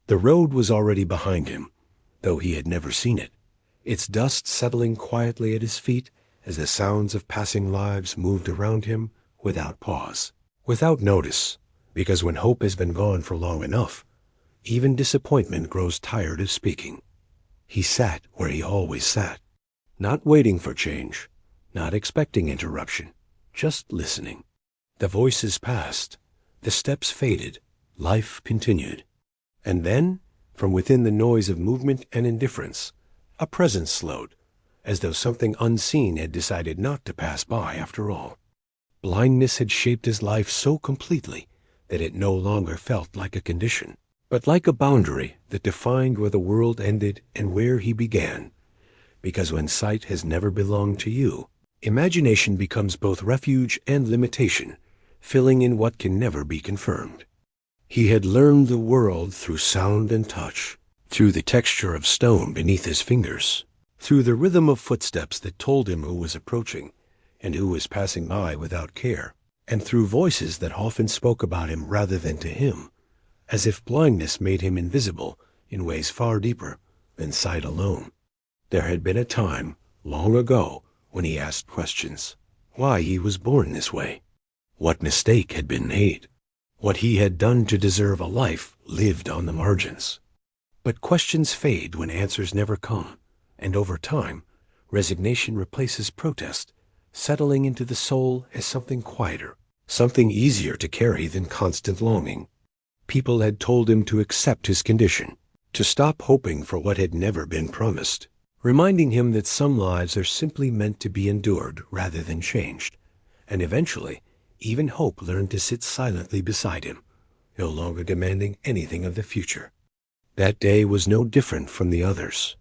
The road was already behind him, though he had never seen it, its dust settling quietly at his feet as the sounds of passing lives moved around him without pause, without notice, because when hope has been gone for long enough, even disappointment grows tired of speaking. He sat where he always sat, not waiting for change, not expecting interruption, just listening. The voices passed, the steps faded, life continued. And then, from within the noise of movement and indifference, a presence slowed, as though something unseen had decided not to pass by after all. Blindness had shaped his life so completely that it no longer felt like a condition, but like a boundary that defined where the world ended and where he began. Because when sight has never belonged to you, imagination becomes both refuge and limitation, filling in what can never be confirmed. He had learned the world through sound and touch, through the texture of stone beneath his fingers, through the rhythm of footsteps that told him who was approaching and who was passing by without care, and through voices that often spoke about him rather than to him, as if blindness made him invisible in ways far deeper than sight alone. There had been a time, long ago, when he asked questions, why he was born this way, what mistake had been made, what he had done to deserve a life lived on the margins. But questions fade when answers never come, and over time, resignation replaces protest, settling into the soul as something quieter, something easier to carry than constant longing. People had told him to accept his condition, to stop hoping for what had never been promised, reminding him that some lives are simply meant to be endured rather than changed, and eventually, even hope learned to sit silently beside him, no longer demanding anything of the future. That day was no different from the others.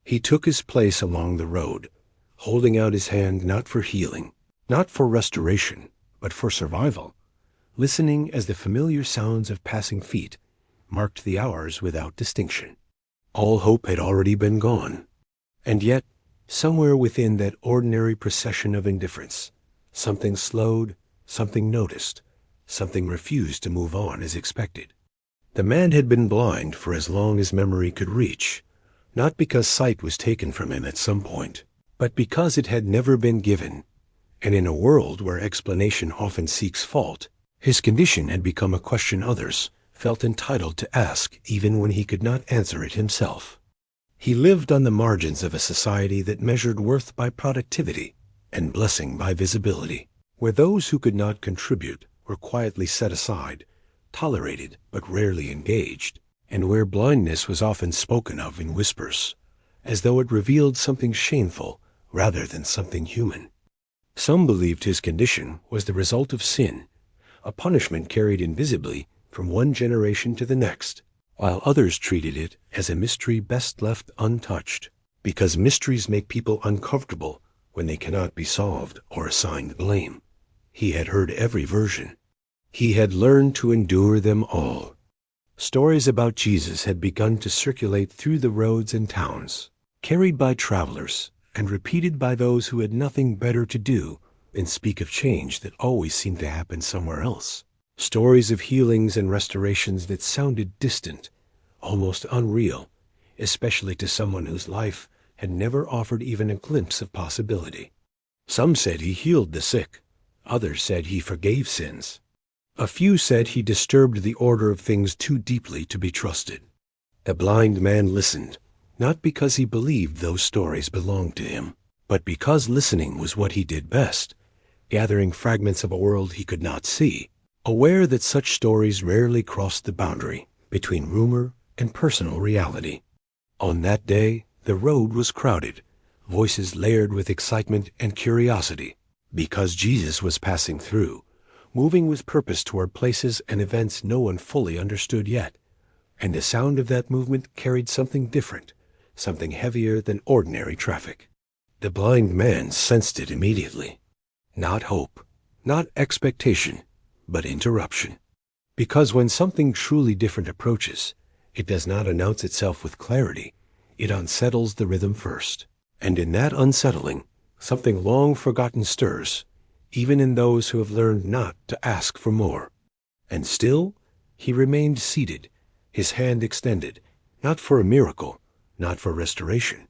He took his place along the road, holding out his hand not for healing, not for restoration, but for survival, listening as the familiar sounds of passing feet marked the hours without distinction. All hope had already been gone, and yet, somewhere within that ordinary procession of indifference, something slowed, something noticed, something refused to move on as expected. The man had been blind for as long as memory could reach, not because sight was taken from him at some point, but because it had never been given. And in a world where explanation often seeks fault, his condition had become a question others felt entitled to ask even when he could not answer it himself. He lived on the margins of a society that measured worth by productivity and blessing by visibility, where those who could not contribute were quietly set aside, tolerated but rarely engaged, and where blindness was often spoken of in whispers, as though it revealed something shameful rather than something human. Some believed his condition was the result of sin, a punishment carried invisibly from one generation to the next, while others treated it as a mystery best left untouched, because mysteries make people uncomfortable when they cannot be solved or assigned blame. He had heard every version. He had learned to endure them all. Stories about Jesus had begun to circulate through the roads and towns, carried by travelers and repeated by those who had nothing better to do than speak of change that always seemed to happen somewhere else. Stories of healings and restorations that sounded distant, almost unreal, especially to someone whose life had never offered even a glimpse of possibility. Some said he healed the sick. Others said he forgave sins. A few said he disturbed the order of things too deeply to be trusted. The blind man listened, not because he believed those stories belonged to him, but because listening was what he did best, gathering fragments of a world he could not see, aware that such stories rarely crossed the boundary between rumor and personal reality. On that day, the road was crowded, voices layered with excitement and curiosity, because Jesus was passing through, moving with purpose toward places and events no one fully understood yet, and the sound of that movement carried something different, something heavier than ordinary traffic. The blind man sensed it immediately. Not hope, not expectation, but interruption. Because when something truly different approaches, it does not announce itself with clarity. It unsettles the rhythm first. And in that unsettling, something long forgotten stirs, even in those who have learned not to ask for more. And still, he remained seated, his hand extended, not for a miracle, not for restoration,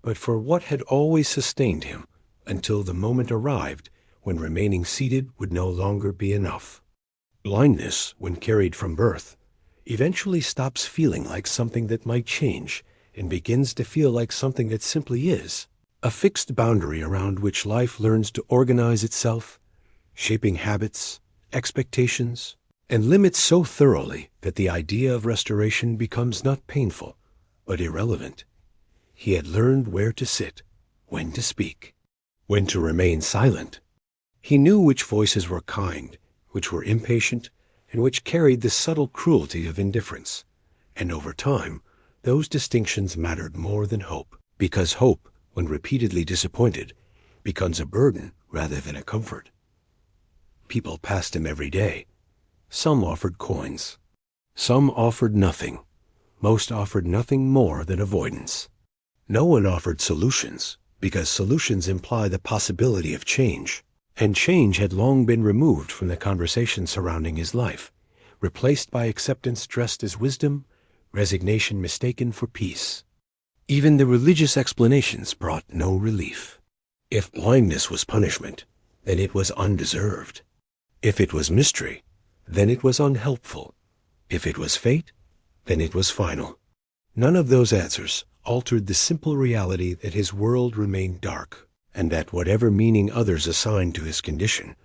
but for what had always sustained him until the moment arrived when remaining seated would no longer be enough. Blindness, when carried from birth, eventually stops feeling like something that might change and begins to feel like something that simply is, a fixed boundary around which life learns to organize itself, shaping habits, expectations, and limits so thoroughly that the idea of restoration becomes not painful, but irrelevant. He had learned where to sit, when to speak, when to remain silent. He knew which voices were kind, which were impatient, and which carried the subtle cruelty of indifference. And over time, those distinctions mattered more than hope, because hope, when repeatedly disappointed, becomes a burden rather than a comfort. People passed him every day. Some offered coins. Some offered nothing. Most offered nothing more than avoidance. No one offered solutions, because solutions imply the possibility of change, and change had long been removed from the conversation surrounding his life, replaced by acceptance dressed as wisdom, resignation mistaken for peace. Even the religious explanations brought no relief. If blindness was punishment, then it was undeserved. If it was mystery, then it was unhelpful. If it was fate, then it was final. None of those answers altered the simple reality that his world remained dark, and that whatever meaning others assigned to his condition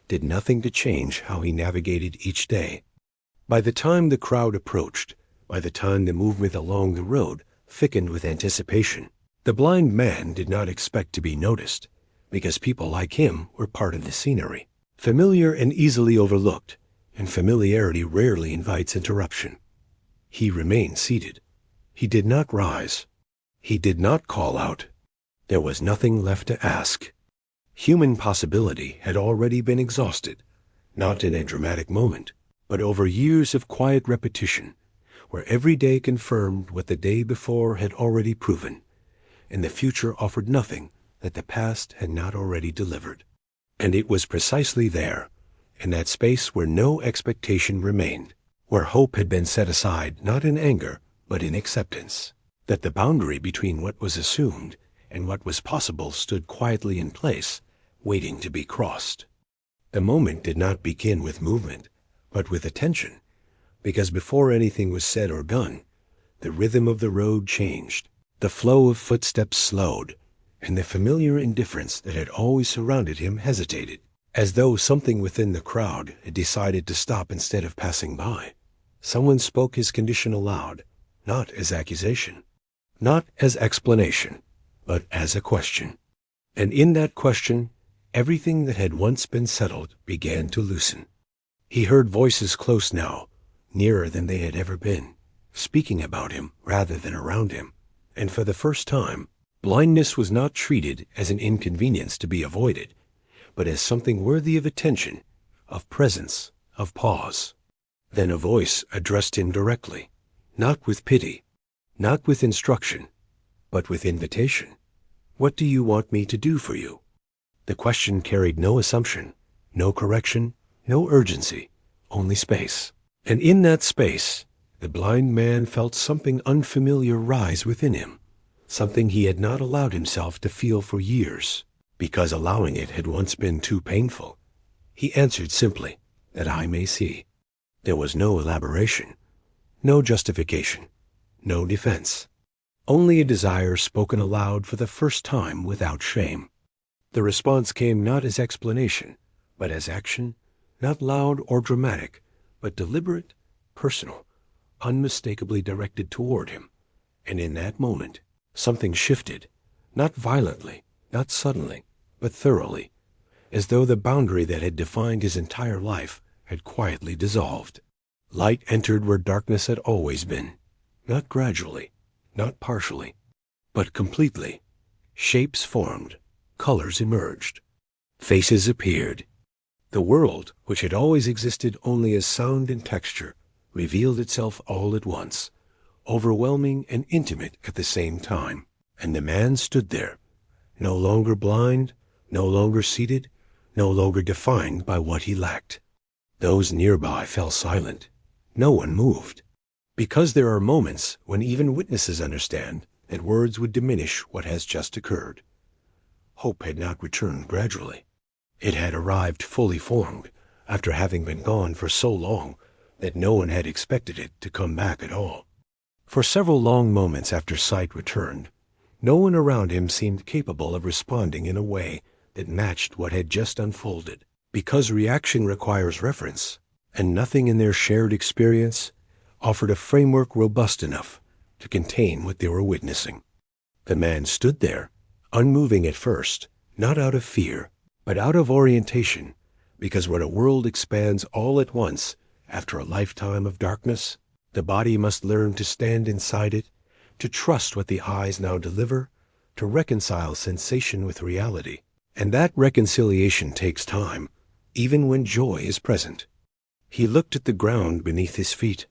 did nothing to change how he navigated each day. By the time the crowd approached, by the time the movement along the road thickened with anticipation, the blind man did not expect to be noticed, because people like him were part of the scenery, familiar and easily overlooked, and familiarity rarely invites interruption. He remained seated. He did not rise. He did not call out. There was nothing left to ask. Human possibility had already been exhausted, not in a dramatic moment, but over years of quiet repetition, where every day confirmed what the day before had already proven, and the future offered nothing that the past had not already delivered. And it was precisely there, in that space where no expectation remained, where hope had been set aside not in anger, but in acceptance, that the boundary between what was assumed and what was possible stood quietly in place, waiting to be crossed. The moment did not begin with movement, but with attention, because before anything was said or done, the rhythm of the road changed, the flow of footsteps slowed, and the familiar indifference that had always surrounded him hesitated, as though something within the crowd had decided to stop instead of passing by. Someone spoke his condition aloud, not as accusation, not as explanation, but as a question. And in that question, everything that had once been settled began to loosen. He heard voices close now, nearer than they had ever been, speaking about him rather than around him. And for the first time, blindness was not treated as an inconvenience to be avoided, but as something worthy of attention, of presence, of pause. Then a voice addressed him directly, not with pity, not with instruction, but with invitation. What do you want me to do for you? The question carried no assumption, no correction, no urgency, only space. And in that space, the blind man felt something unfamiliar rise within him, something he had not allowed himself to feel for years, because allowing it had once been too painful. He answered simply, "That I may see." There was no elaboration, no justification, no defense, only a desire spoken aloud for the first time without shame. The response came not as explanation, but as action, not loud or dramatic, but deliberate, personal, unmistakably directed toward him. And in that moment, something shifted, not violently, not suddenly, but thoroughly, as though the boundary that had defined his entire life had quietly dissolved. Light entered where darkness had always been, not gradually, not partially, but completely. Shapes formed, colors emerged, faces appeared. The world, which had always existed only as sound and texture, revealed itself all at once, overwhelming and intimate at the same time. And the man stood there, no longer blind, no longer seated, no longer defined by what he lacked. Those nearby fell silent. No one moved. Because there are moments when even witnesses understand that words would diminish what has just occurred. Hope had not returned gradually. It had arrived fully formed, after having been gone for so long that no one had expected it to come back at all. For several long moments after sight returned, no one around him seemed capable of responding in a way that matched what had just unfolded. Because reaction requires reference, and nothing in their shared experience offered a framework robust enough to contain what they were witnessing. The man stood there, unmoving at first, not out of fear, but out of orientation, because when a world expands all at once after a lifetime of darkness, the body must learn to stand inside it, to trust what the eyes now deliver, to reconcile sensation with reality. And that reconciliation takes time, even when joy is present. He looked at the ground beneath his feet,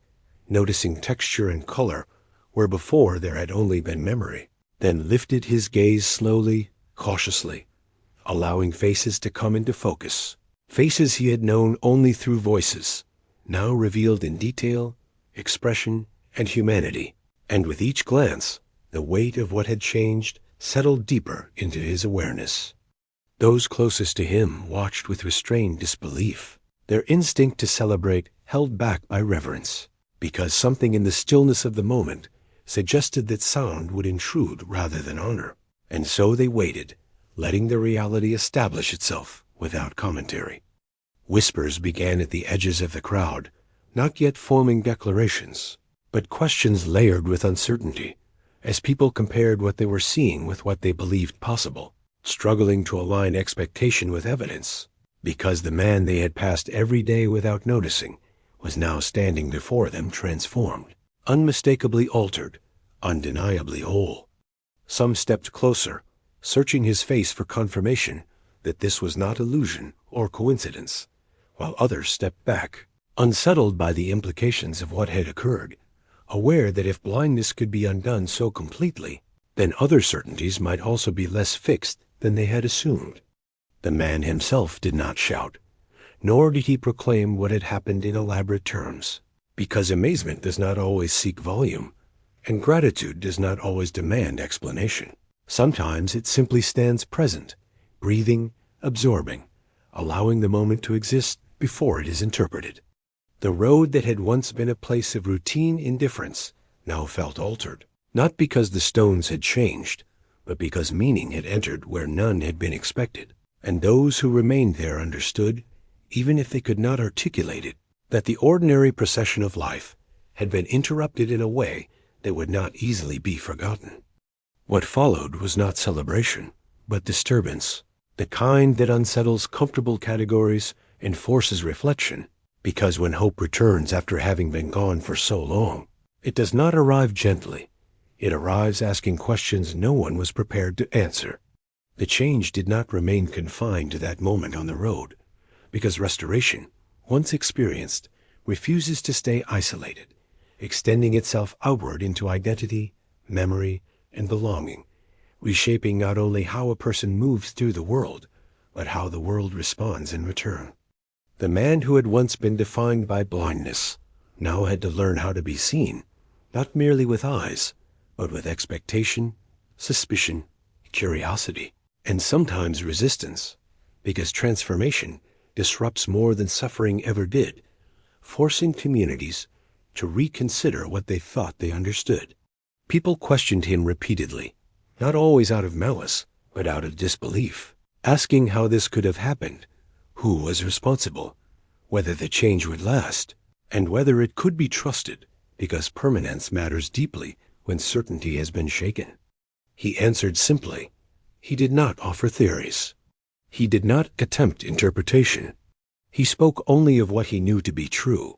noticing texture and color where before there had only been memory, then lifted his gaze slowly, cautiously, allowing faces to come into focus. Faces he had known only through voices, now revealed in detail, expression, and humanity. And with each glance, the weight of what had changed settled deeper into his awareness. Those closest to him watched with restrained disbelief, their instinct to celebrate held back by reverence, because something in the stillness of the moment suggested that sound would intrude rather than honor. And so they waited, letting the reality establish itself without commentary. Whispers began at the edges of the crowd, not yet forming declarations, but questions layered with uncertainty, as people compared what they were seeing with what they believed possible, struggling to align expectation with evidence, because the man they had passed every day without noticing was now standing before them transformed, unmistakably altered, undeniably whole. Some stepped closer, searching his face for confirmation that this was not illusion or coincidence, while others stepped back, unsettled by the implications of what had occurred, aware that if blindness could be undone so completely, then other certainties might also be less fixed than they had assumed. The man himself did not shout, nor did he proclaim what had happened in elaborate terms, because amazement does not always seek volume, and gratitude does not always demand explanation. Sometimes it simply stands present, breathing, absorbing, allowing the moment to exist before it is interpreted. The road that had once been a place of routine indifference now felt altered, not because the stones had changed, but because meaning had entered where none had been expected. And those who remained there understood, even if they could not articulate it, that the ordinary procession of life had been interrupted in a way that would not easily be forgotten. What followed was not celebration, but disturbance, the kind that unsettles comfortable categories and forces reflection, because when hope returns after having been gone for so long, it does not arrive gently. It arrives asking questions no one was prepared to answer. The change did not remain confined to that moment on the road, because restoration, once experienced, refuses to stay isolated, extending itself outward into identity, memory, and belonging, reshaping not only how a person moves through the world, but how the world responds in return. The man who had once been defined by blindness now had to learn how to be seen, not merely with eyes, but with expectation, suspicion, curiosity, and sometimes resistance, because transformation disrupts more than suffering ever did, forcing communities to reconsider what they thought they understood. People questioned him repeatedly, not always out of malice, but out of disbelief, asking how this could have happened, who was responsible, whether the change would last, and whether it could be trusted, because permanence matters deeply when certainty has been shaken. He answered simply. He did not offer theories. He did not attempt interpretation. He spoke only of what he knew to be true,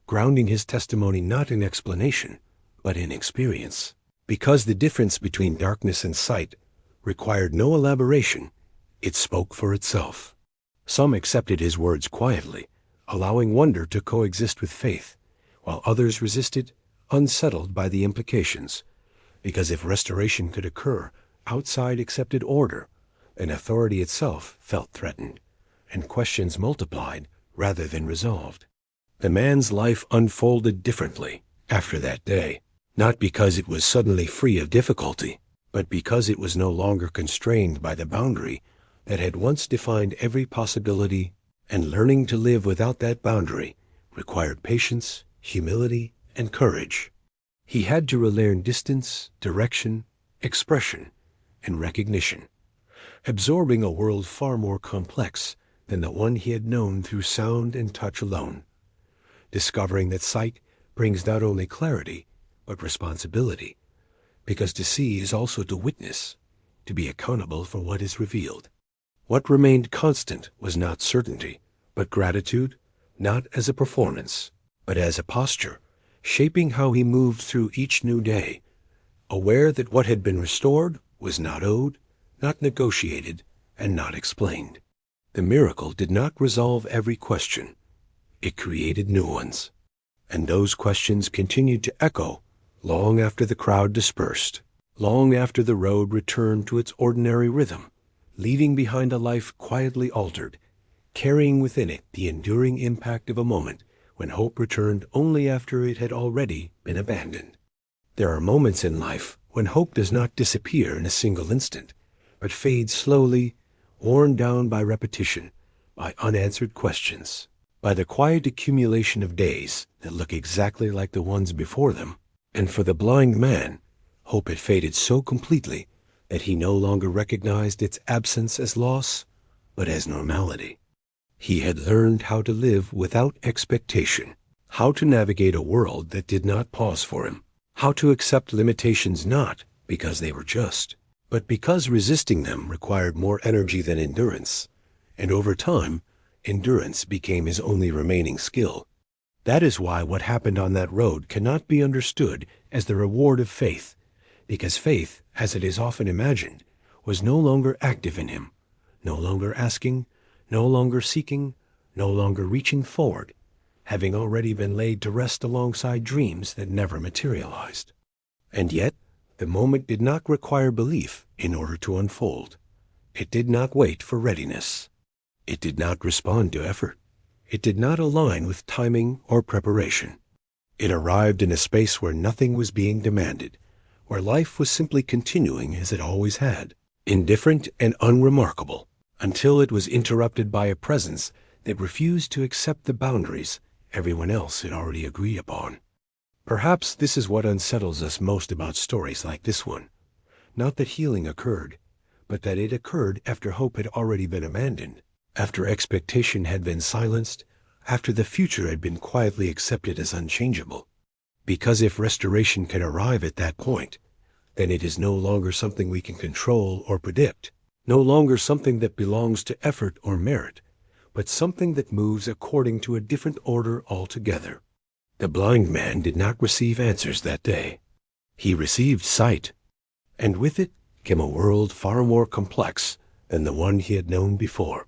grounding his testimony not in explanation, but in experience. Because the difference between darkness and sight required no elaboration, it spoke for itself. Some accepted his words quietly, allowing wonder to coexist with faith, while others resisted, unsettled by the implications, because if restoration could occur outside accepted order, then authority itself felt threatened, and questions multiplied rather than resolved. The man's life unfolded differently, after that day, not because it was suddenly free of difficulty, but because it was no longer constrained by the boundary that had once defined every possibility, and learning to live without that boundary required patience, humility, and courage. He had to relearn distance, direction, expression, and recognition, absorbing a world far more complex than the one he had known through sound and touch alone, discovering that sight brings not only clarity, but responsibility, because to see is also to witness, to be accountable for what is revealed. What remained constant was not certainty, but gratitude, not as a performance, but as a posture, shaping how he moved through each new day, aware that what had been restored was not owed, not negotiated, and not explained. The miracle did not resolve every question. It created new ones. And those questions continued to echo long after the crowd dispersed, long after the road returned to its ordinary rhythm, leaving behind a life quietly altered, carrying within it the enduring impact of a moment when hope returned only after it had already been abandoned. There are moments in life when hope does not disappear in a single instant, but fades slowly, worn down by repetition, by unanswered questions, by the quiet accumulation of days that look exactly like the ones before them. And for the blind man, hope had faded so completely that he no longer recognized its absence as loss, but as normality. He had learned how to live without expectation, how to navigate a world that did not pause for him, how to accept limitations not because they were just, but because resisting them required more energy than endurance, and over time, endurance became his only remaining skill. That is why what happened on that road cannot be understood as the reward of faith, because faith, as it is often imagined, was no longer active in him, no longer asking, no longer seeking, no longer reaching forward, having already been laid to rest alongside dreams that never materialized. And yet, the moment did not require belief in order to unfold. It did not wait for readiness. It did not respond to effort. It did not align with timing or preparation. It arrived in a space where nothing was being demanded, where life was simply continuing as it always had, indifferent and unremarkable, until it was interrupted by a presence that refused to accept the boundaries everyone else had already agreed upon. Perhaps this is what unsettles us most about stories like this one. Not that healing occurred, but that it occurred after hope had already been abandoned, after expectation had been silenced, after the future had been quietly accepted as unchangeable. Because if restoration can arrive at that point, then it is no longer something we can control or predict, no longer something that belongs to effort or merit, but something that moves according to a different order altogether. The blind man did not receive answers that day. He received sight, and with it came a world far more complex than the one he had known before.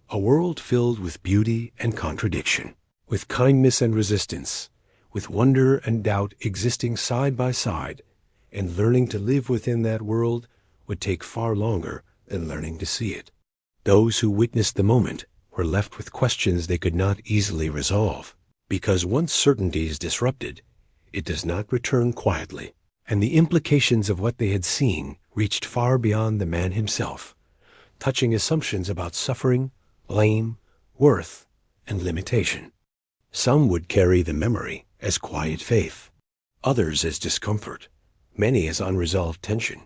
A world filled with beauty and contradiction, with kindness and resistance, with wonder and doubt existing side by side, and learning to live within that world would take far longer than learning to see it. Those who witnessed the moment were left with questions they could not easily resolve, because once certainty is disrupted, it does not return quietly, and the implications of what they had seen reached far beyond the man himself, touching assumptions about suffering, blame, worth, and limitation. Some would carry the memory as quiet faith, others as discomfort, many as unresolved tension.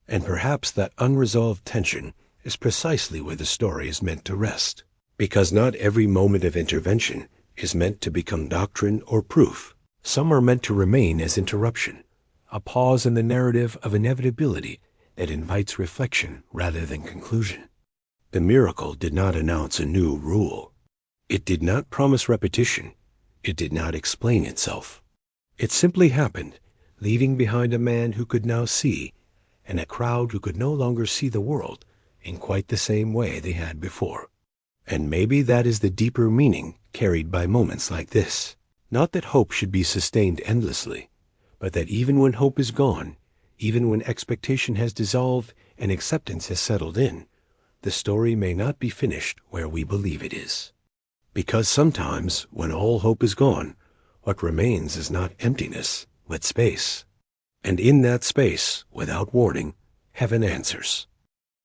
And perhaps that unresolved tension is precisely where the story is meant to rest, because not every moment of intervention is meant to become doctrine or proof. Some are meant to remain as interruption, a pause in the narrative of inevitability that invites reflection rather than conclusion. The miracle did not announce a new rule. It did not promise repetition. It did not explain itself. It simply happened, leaving behind a man who could now see, and a crowd who could no longer see the world in quite the same way they had before. And maybe that is the deeper meaning carried by moments like this. Not that hope should be sustained endlessly, but that even when hope is gone, even when expectation has dissolved and acceptance has settled in, the story may not be finished where we believe it is. Because sometimes, when all hope is gone, What remains is not emptiness, but space. And in that space, without warning, heaven answers.